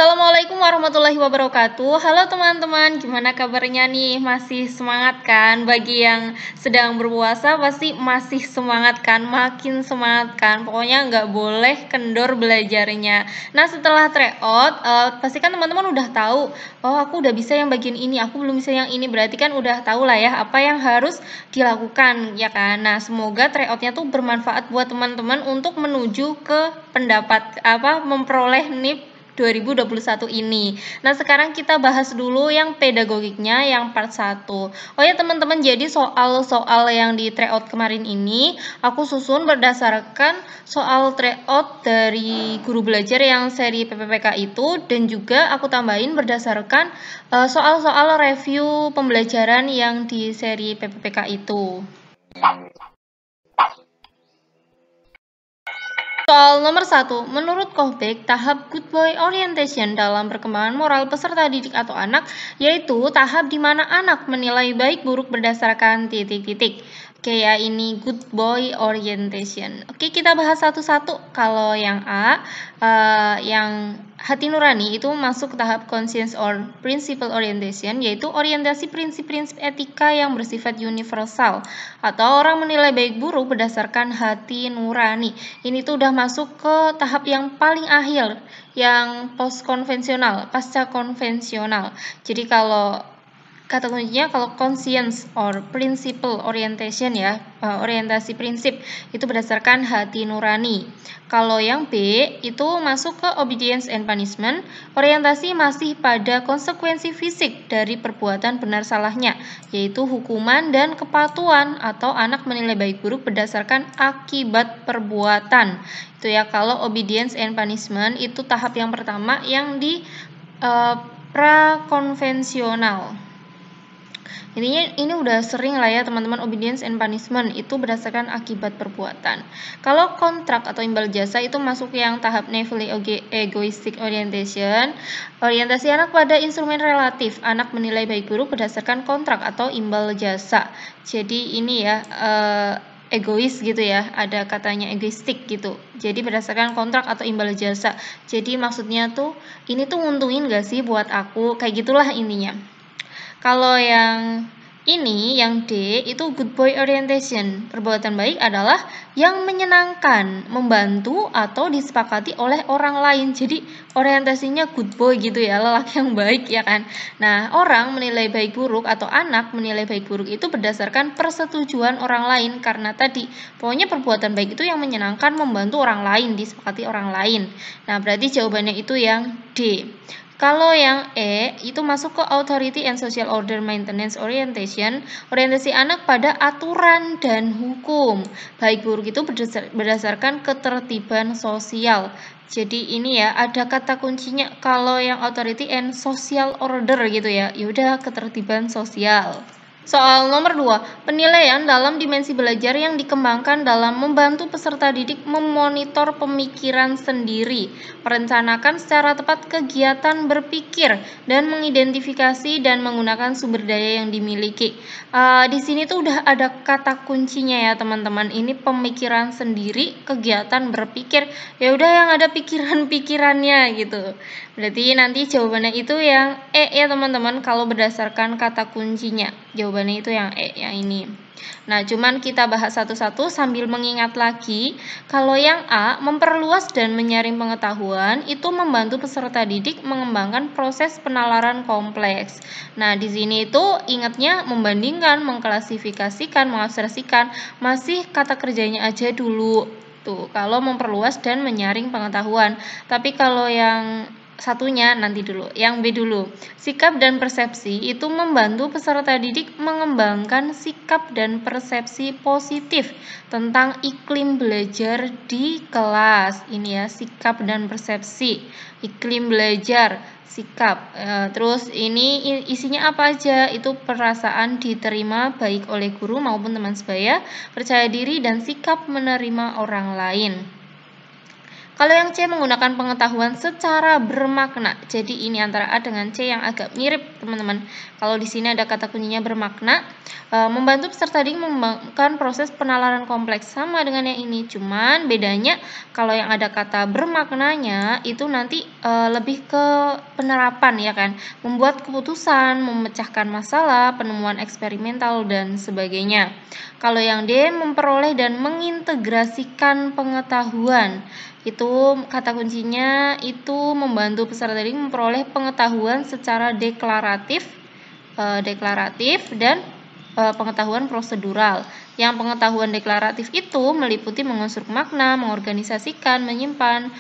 Assalamualaikum warahmatullahi wabarakatuh. Halo teman-teman, gimana kabarnya nih? Masih semangat kan? Bagi yang sedang berpuasa pasti masih semangat kan? Makin semangat kan? Pokoknya nggak boleh kendor belajarnya. Nah, setelah tryout, pasti kan teman-teman udah tahu, oh aku udah bisa yang bagian ini, aku belum bisa yang ini. Berarti kan udah tahu lah ya apa yang harus dilakukan, ya kan? Nah, semoga tryoutnya tuh bermanfaat buat teman-teman untuk menuju ke memperoleh NIP 2021 ini. Nah, sekarang kita bahas dulu yang pedagogiknya yang part 1. Oh ya teman-teman, jadi soal-soal yang di tryout kemarin ini aku susun berdasarkan soal tryout dari guru belajar yang seri PPPK itu, dan juga aku tambahin berdasarkan soal-soal review pembelajaran yang di seri PPPK itu. Soal nomor 1, menurut Kohbeck, tahap Good Boy Orientation dalam perkembangan moral peserta didik atau anak, yaitu tahap di mana anak menilai baik buruk berdasarkan titik-titik. Oke ya, ini Good Boy Orientation. Oke, kita bahas satu-satu. Kalau yang A, yang hati nurani itu masuk ke tahap Conscience or Principle Orientation, yaitu orientasi prinsip-prinsip etika yang bersifat universal, atau orang menilai baik buruk berdasarkan hati nurani. Ini tuh udah masuk ke tahap yang paling akhir, yang post konvensional, pasca konvensional. Jadi kalau kata kuncinya kalau conscience or principle orientation ya, orientasi prinsip itu berdasarkan hati nurani. Kalau yang B itu masuk ke obedience and punishment, orientasi masih pada konsekuensi fisik dari perbuatan benar salahnya, yaitu hukuman dan kepatuhan, atau anak menilai baik buruk berdasarkan akibat perbuatan. Itu ya, kalau obedience and punishment itu tahap yang pertama yang di prakonvensional. Ini udah sering lah ya teman-teman, obedience and punishment itu berdasarkan akibat perbuatan. Kalau kontrak atau imbal jasa itu masuk yang tahap naively egoistic orientation, orientasi anak pada instrumen relatif, anak menilai baik buruk berdasarkan kontrak atau imbal jasa. Jadi ini ya egois gitu ya, ada katanya egoistik gitu. Jadi berdasarkan kontrak atau imbal jasa. Jadi maksudnya tuh ini tuh nguntungin gak sih buat aku, kayak gitulah intinya. Kalau yang ini, yang D, itu good boy orientation. Perbuatan baik adalah yang menyenangkan, membantu, atau disepakati oleh orang lain. Jadi orientasinya good boy gitu ya, lelaki yang baik ya kan. Nah, orang menilai baik buruk atau anak menilai baik buruk itu berdasarkan persetujuan orang lain. Karena tadi, pokoknya perbuatan baik itu yang menyenangkan, membantu orang lain, disepakati orang lain. Nah, berarti jawabannya itu yang D. Kalau yang E itu masuk ke Authority and Social Order Maintenance Orientation, orientasi anak pada aturan dan hukum. Baik buruk itu berdasarkan ketertiban sosial. Jadi ini ya, ada kata kuncinya kalau yang Authority and Social Order gitu ya. Yaudah, ketertiban sosial. Soal nomor 2, penilaian dalam dimensi belajar yang dikembangkan dalam membantu peserta didik memonitor pemikiran sendiri, merencanakan secara tepat kegiatan berpikir, dan mengidentifikasi dan menggunakan sumber daya yang dimiliki. Di sini tuh udah ada kata kuncinya ya teman-teman. Ini pemikiran sendiri, kegiatan berpikir. Ya udah, yang ada pikiran-pikirannya gitu. Berarti nanti jawabannya itu yang E ya teman-teman, kalau berdasarkan kata kuncinya. Jawabannya itu yang E, yang ini. Nah, cuman kita bahas satu-satu sambil mengingat lagi. Kalau yang A, memperluas dan menyaring pengetahuan, itu membantu peserta didik mengembangkan proses penalaran kompleks. Nah, di sini itu ingatnya membandingkan, mengklasifikasikan, mengabstraksikan, masih kata kerjanya aja dulu. Tuh, kalau memperluas dan menyaring pengetahuan. Tapi kalau yang satunya nanti dulu, yang B dulu. Sikap dan persepsi itu membantu peserta didik mengembangkan sikap dan persepsi positif tentang iklim belajar di kelas. Ini ya, sikap dan persepsi, iklim belajar, sikap. Terus ini isinya apa aja? Itu perasaan diterima baik oleh guru maupun teman sebaya, percaya diri dan sikap menerima orang lain. Kalau yang C menggunakan pengetahuan secara bermakna. Jadi ini antara A dengan C yang agak mirip, teman-teman. Kalau di sini ada kata kuncinya bermakna, membantu peserta didik mengembangkan proses penalaran kompleks, sama dengan yang ini. Cuman bedanya kalau yang ada kata bermaknanya itu nanti lebih ke penerapan, ya kan, membuat keputusan, memecahkan masalah, penemuan eksperimental dan sebagainya. Kalau yang D memperoleh dan mengintegrasikan pengetahuan, itu kata kuncinya itu membantu peserta didik memperoleh pengetahuan secara deklaratif dan pengetahuan prosedural. Yang pengetahuan deklaratif itu meliputi mengonstruk makna, mengorganisasikan, menyimpan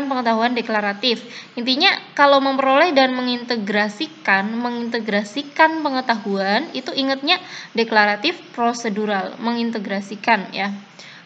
pengetahuan deklaratif. Intinya kalau memperoleh dan mengintegrasikan pengetahuan itu ingatnya deklaratif, prosedural, mengintegrasikan, ya.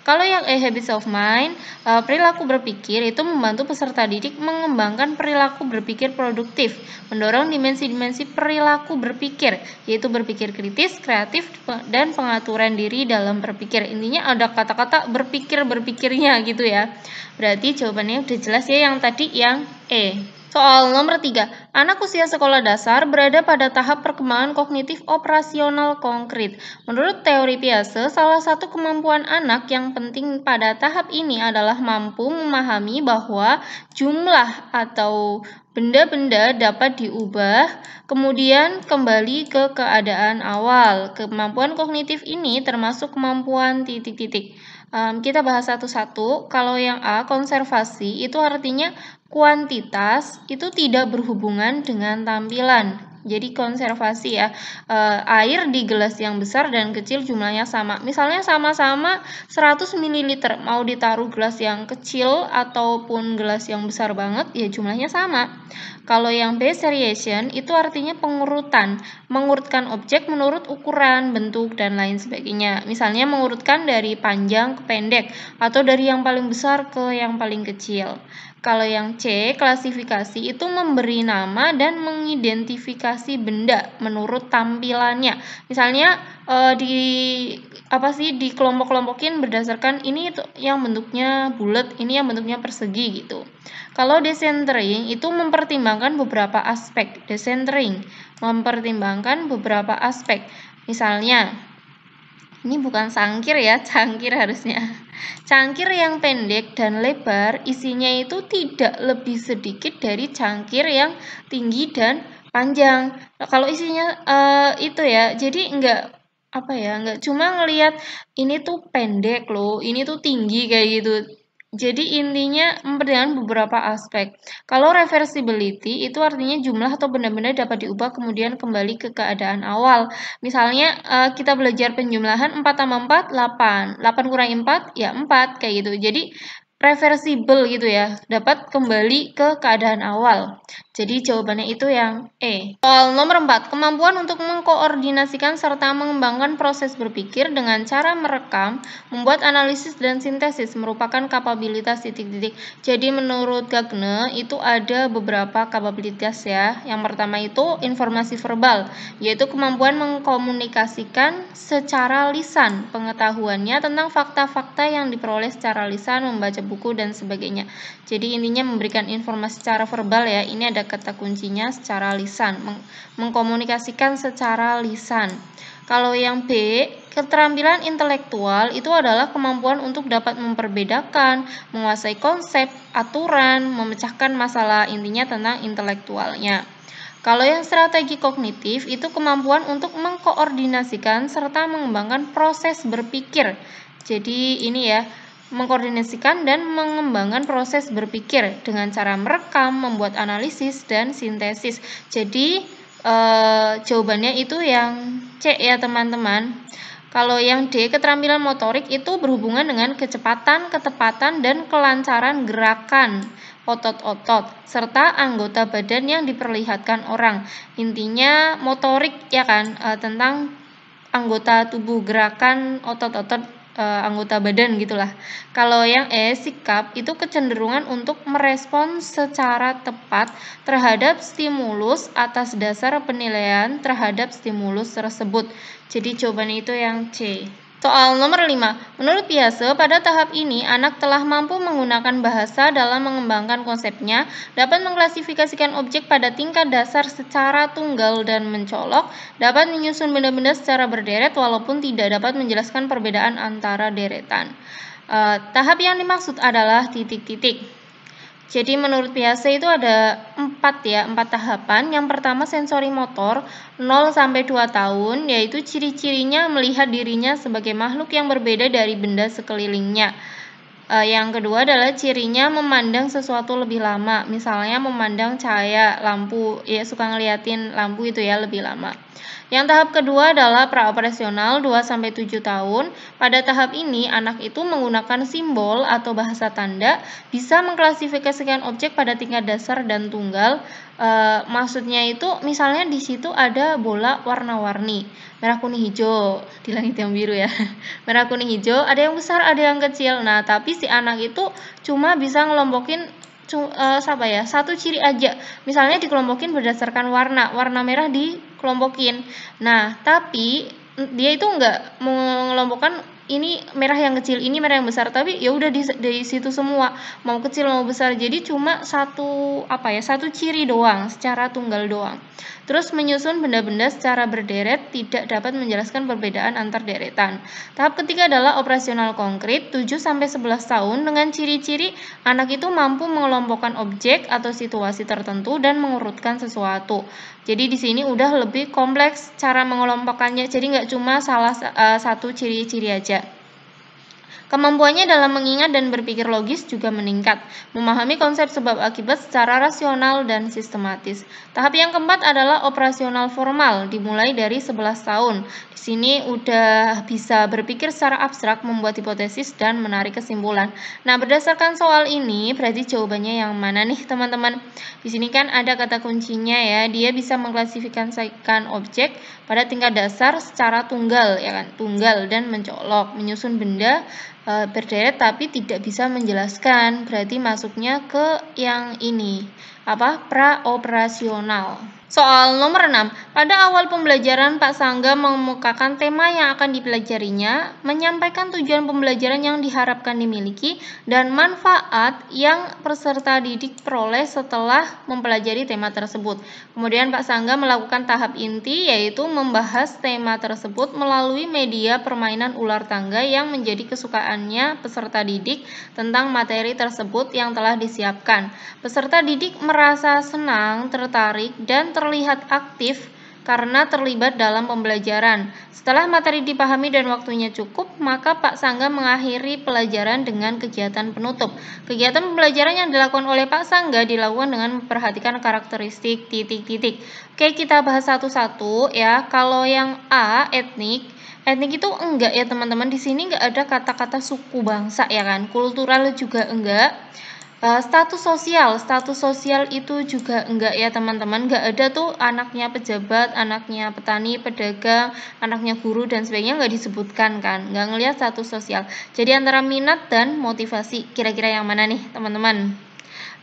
Kalau yang habits of mind, perilaku berpikir itu membantu peserta didik mengembangkan perilaku berpikir produktif, mendorong dimensi-dimensi perilaku berpikir, yaitu berpikir kritis, kreatif, dan pengaturan diri dalam berpikir. Intinya ada kata-kata berpikirnya gitu ya. Berarti jawabannya udah jelas ya yang tadi, yang E. Soal nomor 3, anak usia sekolah dasar berada pada tahap perkembangan kognitif operasional konkret. Menurut teori Piaget, salah satu kemampuan anak yang penting pada tahap ini adalah mampu memahami bahwa jumlah atau benda-benda dapat diubah, kemudian kembali ke keadaan awal. Kemampuan kognitif ini termasuk kemampuan titik-titik. Kita bahas satu-satu. Kalau yang A, konservasi, itu artinya kuantitas itu tidak berhubungan dengan tampilan. Jadi konservasi ya, air di gelas yang besar dan kecil jumlahnya sama. Misalnya sama-sama 100 ml, mau ditaruh gelas yang kecil ataupun gelas yang besar banget, ya jumlahnya sama. Kalau yang B, seriation, itu artinya pengurutan, mengurutkan objek menurut ukuran, bentuk, dan lain sebagainya. Misalnya mengurutkan dari panjang ke pendek, atau dari yang paling besar ke yang paling kecil. Kalau yang C, klasifikasi, itu memberi nama dan mengidentifikasi benda menurut tampilannya. Misalnya dikelompok-kelompokin berdasarkan ini itu yang bentuknya bulat, ini yang bentuknya persegi gitu. Kalau decentering itu mempertimbangkan beberapa aspek. Misalnya, ini bukan sangkir ya, cangkir harusnya. Cangkir yang pendek dan lebar isinya itu tidak lebih sedikit dari cangkir yang tinggi dan panjang. Nah, kalau isinya itu ya, jadi enggak cuma ngelihat ini tuh pendek loh, ini tuh tinggi kayak gitu. Jadi intinya mempertimbangkan beberapa aspek. Kalau reversibility itu artinya jumlah atau benda-benda dapat diubah kemudian kembali ke keadaan awal. Misalnya kita belajar penjumlahan 4 tambah 4, 8. 8 kurangi 4, ya 4 kayak gitu. Jadi reversible gitu ya, dapat kembali ke keadaan awal. Jadi jawabannya itu yang E. Soal nomor 4, kemampuan untuk mengkoordinasikan serta mengembangkan proses berpikir dengan cara merekam, membuat analisis dan sintesis merupakan kapabilitas titik-titik. Jadi menurut Gagne itu ada beberapa kapabilitas ya. Yang pertama itu informasi verbal, yaitu kemampuan mengkomunikasikan secara lisan pengetahuannya tentang fakta-fakta yang diperoleh secara lisan, membaca buku dan sebagainya. Jadi intinya memberikan informasi secara verbal ya. Ini ada kata kuncinya secara lisan, mengkomunikasikan secara lisan. Kalau yang B, keterampilan intelektual itu adalah kemampuan untuk dapat memperbedakan, menguasai konsep, aturan, memecahkan masalah, intinya tentang intelektualnya. Kalau yang strategi kognitif itu kemampuan untuk mengkoordinasikan serta mengembangkan proses berpikir. Jadi ini ya, mengkoordinasikan dan mengembangkan proses berpikir dengan cara merekam, membuat analisis, dan sintesis. Jadi jawabannya itu yang C ya teman-teman. Kalau yang D, keterampilan motorik itu berhubungan dengan kecepatan, ketepatan, dan kelancaran gerakan otot-otot serta anggota badan yang diperlihatkan orang. Intinya motorik ya kan, tentang anggota tubuh, gerakan otot-otot anggota badan gitulah. Kalau yang E, sikap, itu kecenderungan untuk merespons secara tepat terhadap stimulus atas dasar penilaian terhadap stimulus tersebut. Jadi jawabannya itu yang C. Soal nomor 5. Menurut Piaget, pada tahap ini anak telah mampu menggunakan bahasa dalam mengembangkan konsepnya, dapat mengklasifikasikan objek pada tingkat dasar secara tunggal dan mencolok, dapat menyusun benda-benda secara berderet walaupun tidak dapat menjelaskan perbedaan antara deretan. Tahap yang dimaksud adalah titik-titik. Jadi menurut Piaget itu ada 4 tahapan. Yang pertama sensori motor 0 sampai 2 tahun, yaitu ciri-cirinya melihat dirinya sebagai makhluk yang berbeda dari benda sekelilingnya. Yang kedua adalah cirinya memandang sesuatu lebih lama, misalnya memandang cahaya lampu, ya suka ngeliatin lampu itu ya lebih lama. Yang tahap kedua adalah praoperasional 2 sampai 7 tahun. Pada tahap ini anak itu menggunakan simbol atau bahasa tanda, bisa mengklasifikasikan objek pada tingkat dasar dan tunggal. Maksudnya itu misalnya di situ ada bola warna-warni, merah kuning hijau di langit yang biru ya. Merah kuning hijau, ada yang besar, ada yang kecil. Nah, tapi si anak itu cuma bisa ngelompokin satu ciri aja. Misalnya dikelompokin berdasarkan warna merah dikelompokin. Nah, tapi dia itu enggak mengelompokkan ini merah yang kecil, ini merah yang besar, tapi ya udah di situ semua, mau kecil mau besar. Jadi cuma satu ciri doang, secara tunggal doang. Terus menyusun benda-benda secara berderet, tidak dapat menjelaskan perbedaan antar deretan. Tahap ketiga adalah operasional konkret 7 sampai 11 tahun dengan ciri-ciri anak itu mampu mengelompokkan objek atau situasi tertentu dan mengurutkan sesuatu. Jadi di sini udah lebih kompleks cara mengelompokkannya. Jadi nggak cuma salah satu ciri-ciri aja. Kemampuannya dalam mengingat dan berpikir logis juga meningkat, memahami konsep sebab akibat secara rasional dan sistematis. Tahap yang keempat adalah operasional formal, dimulai dari 11 tahun. Di sini udah bisa berpikir secara abstrak, membuat hipotesis dan menarik kesimpulan. Nah, berdasarkan soal ini, berarti jawabannya yang mana nih, teman-teman? Di sini kan ada kata kuncinya ya, dia bisa mengklasifikasikan objek pada tingkat dasar secara tunggal, ya kan? Tunggal dan mencolok, menyusun benda berderet tapi tidak bisa menjelaskan, berarti masuknya ke yang ini, praoperasional. Soal nomor 6. Pada awal pembelajaran Pak Sangga mengemukakan tema yang akan dipelajarinya, menyampaikan tujuan pembelajaran yang diharapkan dimiliki, dan manfaat yang peserta didik peroleh setelah mempelajari tema tersebut. Kemudian Pak Sangga melakukan tahap inti, yaitu membahas tema tersebut melalui media permainan ular tangga yang menjadi kesukaannya peserta didik tentang materi tersebut yang telah disiapkan. Peserta didik merasa senang, tertarik, dan terlihat aktif karena terlibat dalam pembelajaran. Setelah materi dipahami dan waktunya cukup, maka Pak Sangga mengakhiri pelajaran dengan kegiatan penutup. Kegiatan pembelajaran yang dilakukan oleh Pak Sangga dilakukan dengan memperhatikan karakteristik titik-titik. Oke, kita bahas satu-satu ya. Kalau yang A, etnik itu enggak ya teman-teman. Di sini enggak ada kata-kata suku bangsa ya kan. Kultural juga enggak. Status sosial itu juga enggak ya teman-teman, enggak ada tuh anaknya pejabat, anaknya petani, pedagang, anaknya guru dan sebagainya, enggak disebutkan kan, enggak ngelihat status sosial. Jadi antara minat dan motivasi, kira-kira yang mana nih teman-teman?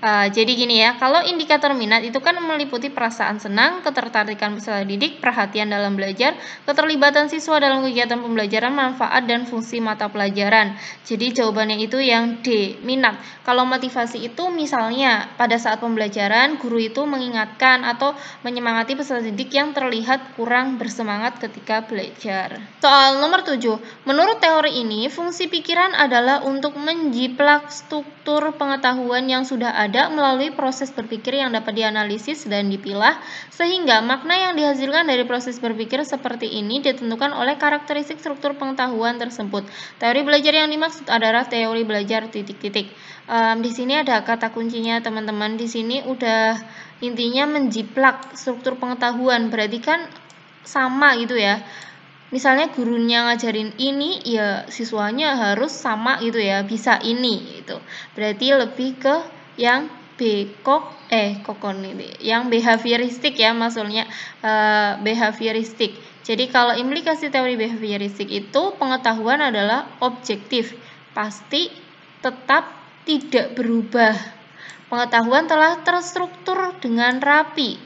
Jadi gini ya, kalau indikator minat itu kan meliputi perasaan senang, ketertarikan peserta didik, perhatian dalam belajar, keterlibatan siswa dalam kegiatan pembelajaran, manfaat dan fungsi mata pelajaran. Jadi jawabannya itu yang D, minat. Kalau motivasi itu misalnya pada saat pembelajaran guru itu mengingatkan atau menyemangati peserta didik yang terlihat kurang bersemangat ketika belajar. Soal nomor 7. Menurut teori ini, fungsi pikiran adalah untuk menjiplak struktur pengetahuan yang sudah ada melalui proses berpikir yang dapat dianalisis dan dipilah, sehingga makna yang dihasilkan dari proses berpikir seperti ini ditentukan oleh karakteristik struktur pengetahuan tersebut. Teori belajar yang dimaksud adalah teori belajar titik-titik. Di sini ada kata kuncinya teman-teman. Di sini udah intinya menjiplak struktur pengetahuan, berarti kan sama gitu ya. Misalnya gurunya ngajarin ini, ya siswanya harus sama gitu ya, bisa ini gitu. Berarti lebih ke yang yang behavioristik ya, maksudnya behavioristik. Jadi kalau implikasi teori behavioristik itu pengetahuan adalah objektif, pasti, tetap, tidak berubah. Pengetahuan telah terstruktur dengan rapi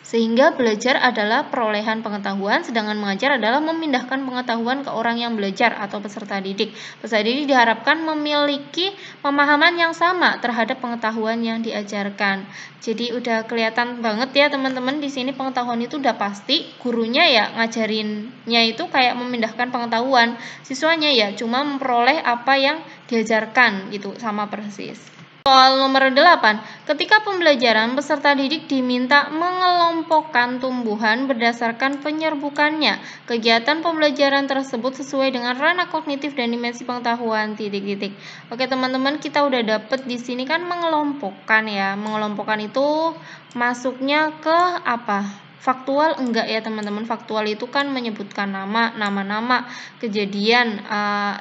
Sehingga belajar adalah perolehan pengetahuan, sedangkan mengajar adalah memindahkan pengetahuan ke orang yang belajar atau peserta didik. Peserta didik diharapkan memiliki pemahaman yang sama terhadap pengetahuan yang diajarkan. Jadi udah kelihatan banget ya teman-teman, di sini pengetahuan itu udah pasti, gurunya ya ngajarinnya itu kayak memindahkan pengetahuan, siswanya ya cuma memperoleh apa yang diajarkan gitu, sama persis. Soal nomor 8, ketika pembelajaran peserta didik diminta mengelompokkan tumbuhan berdasarkan penyerbukannya. Kegiatan pembelajaran tersebut sesuai dengan ranah kognitif dan dimensi pengetahuan titik-titik. Oke teman-teman, kita udah dapet di sini kan mengelompokkan ya. Mengelompokkan itu masuknya ke apa? Faktual enggak ya teman-teman? Faktual itu kan menyebutkan nama-nama, kejadian,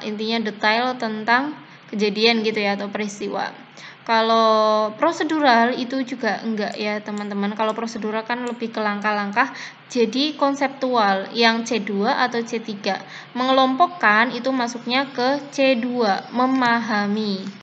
intinya detail tentang kejadian gitu ya atau peristiwa. Kalau prosedural itu juga enggak ya teman-teman. Kalau prosedural kan lebih ke langkah-langkah. Jadi konseptual yang C2 atau C3. Mengelompokkan itu masuknya ke C2, memahami.